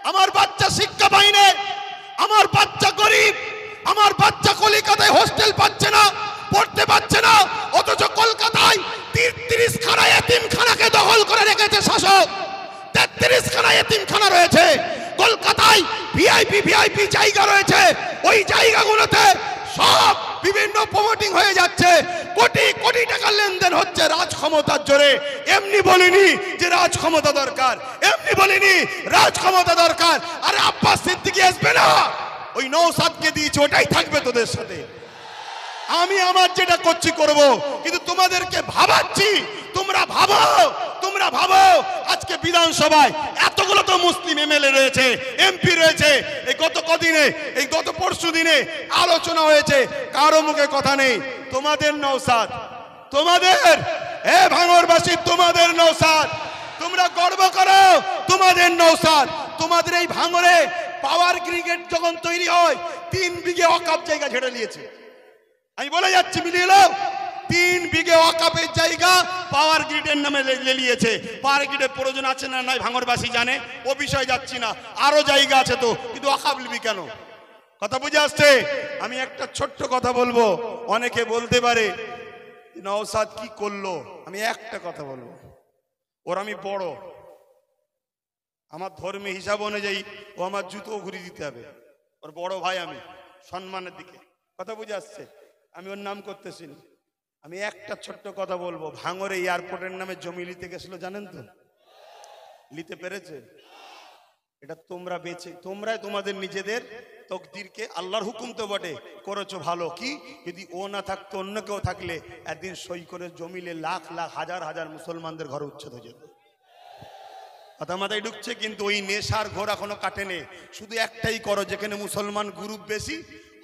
আমার বাচ্চা শিক্ষা পায়নি, আমার বাচ্চা গরিব, আমার বাচ্চা কলকাতায় হোস্টেল পাচ্ছে না, পড়তে পাচ্ছে না, অথচ কলকাতায় 33 খানা এতিমখানাকে দখল করে রেখেছে শাসক। 33 খানা এতিমখানা রয়েছে কলকাতায়, ভিআইপি জায়গা রয়েছে, ওই জায়গাগুলোতে সব বিভিন্ন প্রমোটিং হয়ে যাচ্ছে, কোটি কোটি টাকা লেনদেন হচ্ছে রাজ ক্ষমতার জোরে। এমনি বলিনি যে রাজ ক্ষমতা দরকার, এমনি বলিনি রাজ ক্ষমতা দরকার। আরে আব্বাস সিদ্দিকী আসবে না, ওই নওশাদকে দিয়েছে, ওটাই থাকবে তোদের সাথে। আমি আমার যেটা করছি করব, কিন্তু তোমাদেরকে ভাবাচ্ছি, তোমরা ভাবো, তোমরা ভাবো। আজকে বিধানসভায় এতগুলো তো মুসলিম এমএলএ রয়েছে, এমপি রয়েছে, এই গত কদিনে, এই গত পরশু দিনে আলোচনা হয়েছে, কারো মুখে কথা নেই। তোমাদের নওশাদ, তোমাদের ভাঙড়বাসী, তোমাদের নওশাদ, তোমরা গর্ব করো, তোমাদের নওশাদ। তোমাদের এই ভাঙড়ে পাওয়ার গ্রিড যখন তৈরি হয় 3 বিঘে ওয়াকফ জায়গা ছেড়ে নিয়েছে। আমি বলে যাচ্ছি, মিলিয়ে নাও, 3 বিঘে ওয়াকফের জায়গা পাওয়ার গ্রিডের নামে নিয়েছে। পাওয়ার গ্রিডের প্রয়োজন আছে না নাই ভাঙড়বাসী জানে, ও বিষয় যাচ্ছি না, আরো জায়গা আছে তো, কিন্তু ওয়াকফ নিবি কেন? কথা বুঝে আসছে? আমি একটা ছোট্ট কথা বলবো, অনেকে বলতে পারে নওশাদ কি করলো। আমি একটা কথা বলবো, ওর আমি বড়, আমার ধর্মীয় হিসাব অনুযায়ী ও আমার জুতো ঘুরিয়ে দিতে হবে, ওর বড় ভাই আমি, সম্মানের দিকে। কথা বুঝে আসছে? আমি ওর নাম করতেছি না। আমি একটা ছোট্ট কথা বলবো, ভাঙড়ে এয়ারপোর্টের নামে জমি নিতে গেছিল, জানেন তো? নিতে পেরেছে? এটা তোমরা বেঁচে, তোমরাই তোমাদের নিজেদের তকদিরকে, আল্লাহর হুকুম তো বটে, করেছো ভালো। কি যদি ও না থাকতো, অন্য কেউ থাকলে একদিন সই করে জমিলে লাখ লাখ হাজার হাজার মুসলমানদের ঘরে উচ্ছেদ হয়ে যেত। কথা মাথায় ঢুকছে? কিন্তু ওই নেশার ঘোর এখনো কাটেনি। শুধু একটাই করো, যেখানে মুসলমান গ্রুপ বেশি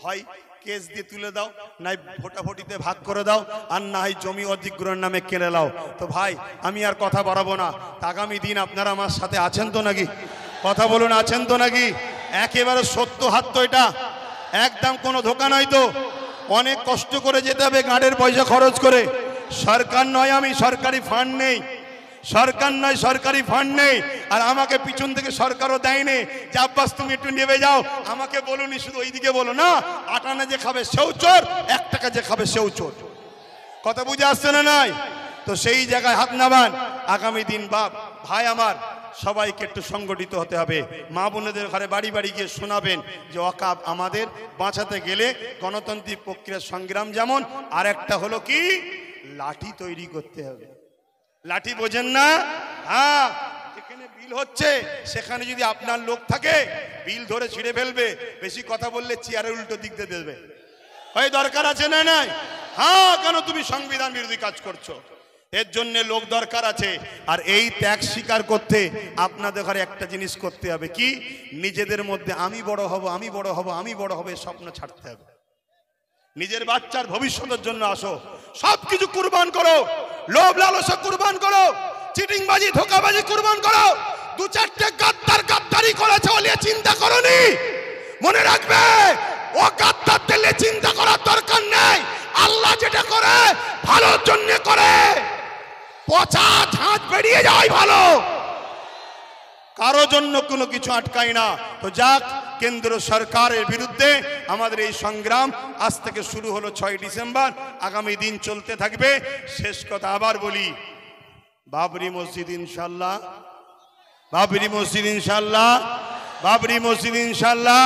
হয় কেস দিয়ে তুলে দাও, নাই ভোটাভুটিতে ভাগ করে দাও, আর না হয় জমি অধিগ্রহণের নামে কেড়ে নাও। তো ভাই আমি আর কথা বাড়াবো না, আগামী দিন আপনারা আমার সাথে আছেন তো নাকি? কথা বলুন, আছেন তো নাকি? একেবারে সত্য হাত তো, এটা একদম কোনো ধোকা নয় তো। অনেক কষ্ট করে যেতে হবে, গাড়ির পয়সা খরচ করে। সরকার নয়, আমি সরকারি ফান্ড নেই, সরকার নয়, সরকারি ফান্ড নেই। আর আমাকে পিছন থেকে সরকারও দেয়নি যে আব্বাস তুমি একটু নেবে যাও। আমাকে বলুনি, শুধু ওইদিকে বলো না, 8 আনা যে খাবে সেও চোর, 1 টাকা যে খাবে সেও চোর। কথা বুঝে আসছে না নাই? তো সেই জায়গায় হাত নামান। আগামী দিন বাপ ভাই আমার, সবাইকে একটু সংগঠিত হতে হবে। মা বোনেদের ঘরে বাড়ি বাড়ি গিয়ে শোনাবেন যে ওয়াকফ আমাদের বাঁচাতে গেলে গণতান্ত্রিক প্রক্রিয়ার সংগ্রাম যেমন, আর একটা হলো কি, লাঠি তৈরি করতে হবে। লাঠি বোঝেন না? হ্যাঁ, এখানে বিল হচ্ছে, সেখানে যদি আপনার লোক থাকে বিল ধরে ছিঁড়ে ফেলবে। বেশি কথা বললে চেয়ারের উল্টো দিক দিয়ে দেবে। ভাই দরকার আছে না নাই? হ্যাঁ, কেন তুমি সংবিধান বিরোধী কাজ করছো? এর জন্য লোক দরকার আছে। আর এই ত্যাগ স্বীকার করতে আপনাদের ঘরে একটা জিনিস করতে হবে, কি? নিজেদের মধ্যে আমি বড় হব, আমি বড় হব, আমি বড় হব স্বপ্ন ছাড়তে হবে। নিজের বাচ্চার ভবিষ্যতের জন্য আসো, সবকিছু কুরবান করো, লোভ লালসা কুরবান করো, চিটিংবাজি ধোকাবাজি কুরবান করো। 2-4টে গাদ্দারি করেছে বলে চিন্তা করনি, মনে রাখবে ও গাদ্দারদের চিন্তা করার দরকার নেই। আল্লাহ যেটা করে ভালোর জন্য করে, পচা ঝাঁজ বেরিয়ে যায় ভালো, কারো জন্য কোনো কিছু আটকায় না। তো যাক, কেন্দ্র সরকারের বিরুদ্ধে আমাদের এই সংগ্রাম আজ থেকে শুরু হলো 6 ডিসেম্বর, আগামী দিন চলতে থাকবে। শেষ কথা আবার বলি, বাবরি মসজিদ ইনশাল্লাহ, বাবরি মসজিদ ইনশাল্লাহ, বাবরি মসজিদ ইনশাল্লাহ,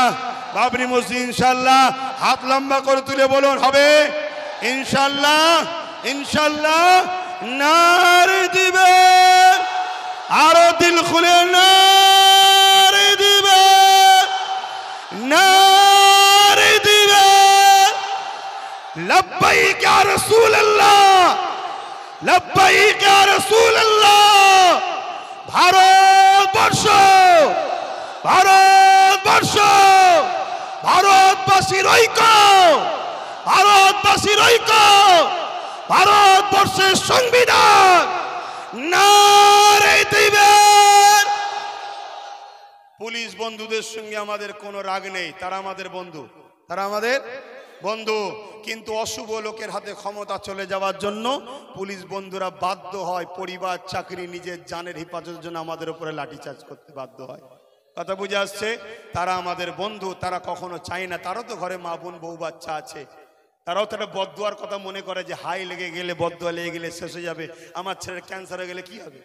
বাবরি মসজিদ ইনশাল্লাহ। হাত লম্বা করে তুলে বলুন, হবে ইনশাল্লাহ, ইনশাল্লাহ। নারে দিবে, আরো দিল খুলে নারে দিবে, নারে দিবে। লব্বাইক ইয়া রাসূলুল্লাহ, লব্বাইক ইয়া রাসূলুল্লাহ। ভারতবর্ষ, ভারতবর্ষ, ভারতবাসীর ঐক্য, ভারতবাসীর ঐক্য, ভারতবর্ষের সংবিধান নারে দিবেন। পুলিশ বন্ধুদের সঙ্গে আমাদের কোনো রাগ নেই, তারা আমাদের বন্ধু, তারা আমাদের বন্ধু। কিন্তু অশুভ লোকের হাতে ক্ষমতা চলে যাওয়ার জন্য পুলিশ বন্ধুরা বাধ্য হয় পরিবার, চাকরি, নিজের জানের হেফাজতের জন্য আমাদের উপরে লাঠিচার্জ করতে বাধ্য হয়। কথা বুঝে আসছে? তারা আমাদের বন্ধু, তারা কখনো চায় না, তারও তো ঘরে মা বোন বউ বাচ্চা আছে, তারাও তো একটা বদদুয়ার কথা মনে করে যে হাই লেগে গেলে, বদদুয়া লেগে গেলে শেষ হয়ে যাবে, আমার ছেলের ক্যান্সার হয়ে গেলে কি হবে।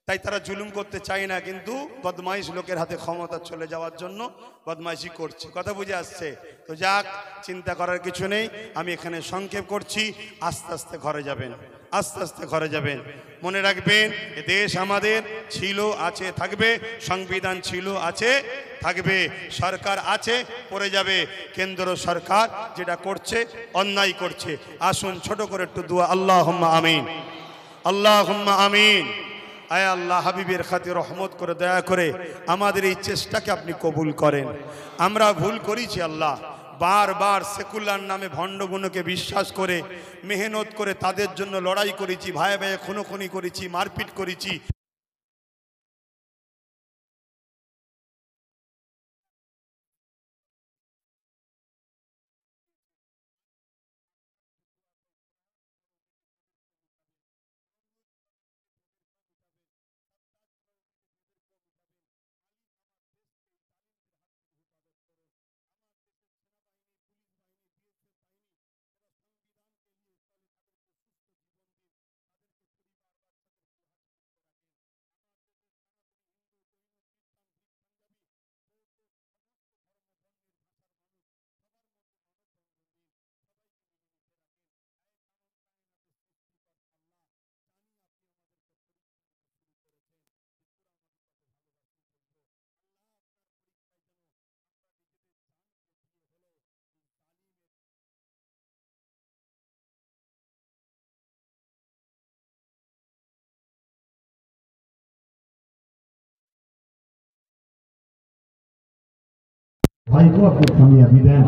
তাই তারা জুলুম করতে চায় না, কিন্তু বদমাইশ লোকের হাতে ক্ষমতা চলে যাওয়ার জন্য বদমাইশি করছে। কথা বুঝে আসছে? তো যাক, চিন্তা করার কিছু নেই, আমি এখানে সংক্ষেপ করছি। আস্তে আস্তে ঘরে যাবেন, আস্তে আস্তে ঘরে যাবেন। মনে রাখবেন, এ দেশ আমাদের ছিল, আছে, থাকবে। সংবিধান ছিল, আছে, থাকবে। সরকার আছে, পড়ে যাবে। কেন্দ্র সরকার যেটা করছে অন্যায় করছে। আসুন ছোট করে একটু দোয়া, আল্লাহুম্মা আমিন, আল্লাহুম্মা আমিন। আয় আল্লাহ, হাবিবের খাতির রহমত করে, দয়া করে আমাদের এই চেষ্টাকে আপনি কবুল করেন। আমরা ভুল করেছি আল্লাহ, বারবার সেকুলার নামে ভণ্ডগুলোকে বিশ্বাস করে, মেহনত করে তাদের জন্য লড়াই করেছি, ভাই ভাই খুনোখুনি করেছি, মারপিট করেছি। ভাইকেও আপনি কামিয়াবি দেন,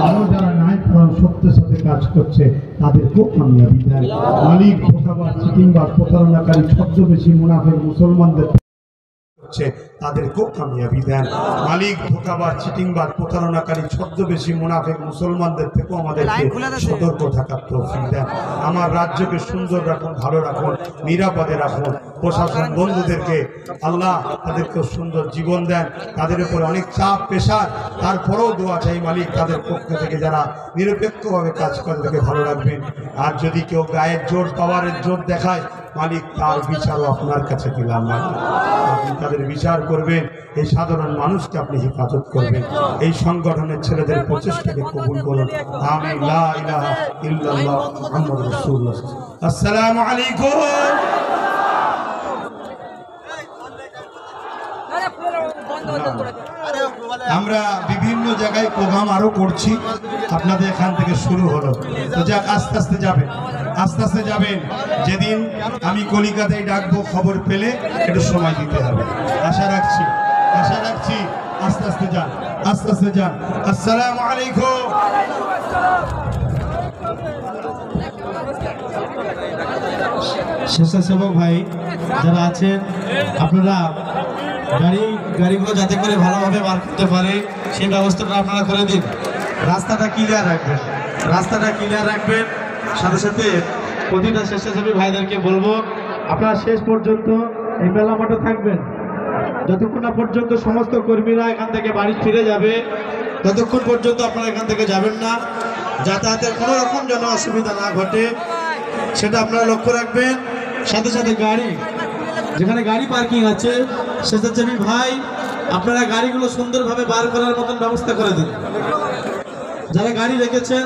আরো যারা নাই কোরআন সত্যের সাথে কাজ করছে তাদেরকেও কামিয়াবি দেন। মালিক ধোঁকাবাজ, চিটিংবাজ, প্রতারণাকারী, ছদ্মবেশী মুনাফিক মুসলমানদের তাদেরকেও কামিয়াবি দেন। মালিক ধোঁকাবাজ, চিটিংবাজ, প্রতারণাকারী, ছদ্মবেশী মুনাফিক মুসলমানদের থেকেও আমাদেরকে সতর্ক থাকার তৌফিক দেন। আমার রাজ্যকে সুন্দর রাখুন, ভালো রাখুন, নিরাপদে রাখুন। প্রশাসন বন্ধুদেরকে আল্লাহ তাদেরকে সুন্দর জীবন দেন। তাদের উপর অনেক চাপ পেশার, তারপরেও দোয়া চাই মালিক তাদের পক্ষ থেকে যারা নিরপেক্ষভাবে কাজ করে তাদেরকে ভালো রাখবেন। আর যদি কেউ গায়ের জোর, পাওয়ারের জোর দেখায় মালিক, তার বিচারও আপনার কাছে দিলাম মালিক, আপনি তাদের বিচার করবেন। এই সাধারণ মানুষকে আপনি হেফাজত করবেন। এই সংগঠনের ছেলেদের প্রচেষ্টাকে কবুল করুন। আমিন। লা ইলাহা ইল্লাল্লাহ মুহাম্মাদুর রাসূলুল্লাহ। আসসালামু আলাইকুম। আমরা বিভিন্ন জায়গায় প্রোগ্রাম আরো করছি, আপনাদের এখান থেকে শুরু হলো। তো যাক, আস্তে আস্তে যাবেন, আস্তে আস্তে যাবেন। যেদিন আমি কলিকাতায় ডাকবো, খবর পেলে একটু সময় দিতে হবে। আশা রাখছি, আশা রাখছি। আস্তে আস্তে যান, আস্তে আস্তে যান। আসসালামু আলাইকুম। স্বেচ্ছাসেবক ভাই যারা আছেন, আপনারা গাড়িগুলো যাতে করে ভালোভাবে বার করতে পারে সেই ব্যবস্থাটা আপনারা করে দিন। রাস্তাটা ক্লিয়ার রাখবেন, রাস্তাটা ক্লিয়ার রাখবেন। সাথে সাথে প্রতিটা স্বেচ্ছাসেবী ভাইদেরকে বলবো, আপনারা শেষ পর্যন্ত এই মেলা মাঠে থাকবেন। যতক্ষণ না পর্যন্ত সমস্ত কর্মীরা এখান থেকে বাড়ি ফিরে যাবে, ততক্ষণ পর্যন্ত আপনারা এখান থেকে যাবেন না। যাতায়াতের কোনো রকম যেন অসুবিধা না ঘটে সেটা আপনারা লক্ষ্য রাখবেন। সাথে সাথে গাড়ি, যেখানে গাড়ি পার্কিং আছে, স্বেচ্ছাসেবী ভাই আপনারা গাড়িগুলো সুন্দরভাবে বার করার মতন ব্যবস্থা করে দিন। যারা গাড়ি রেখেছেন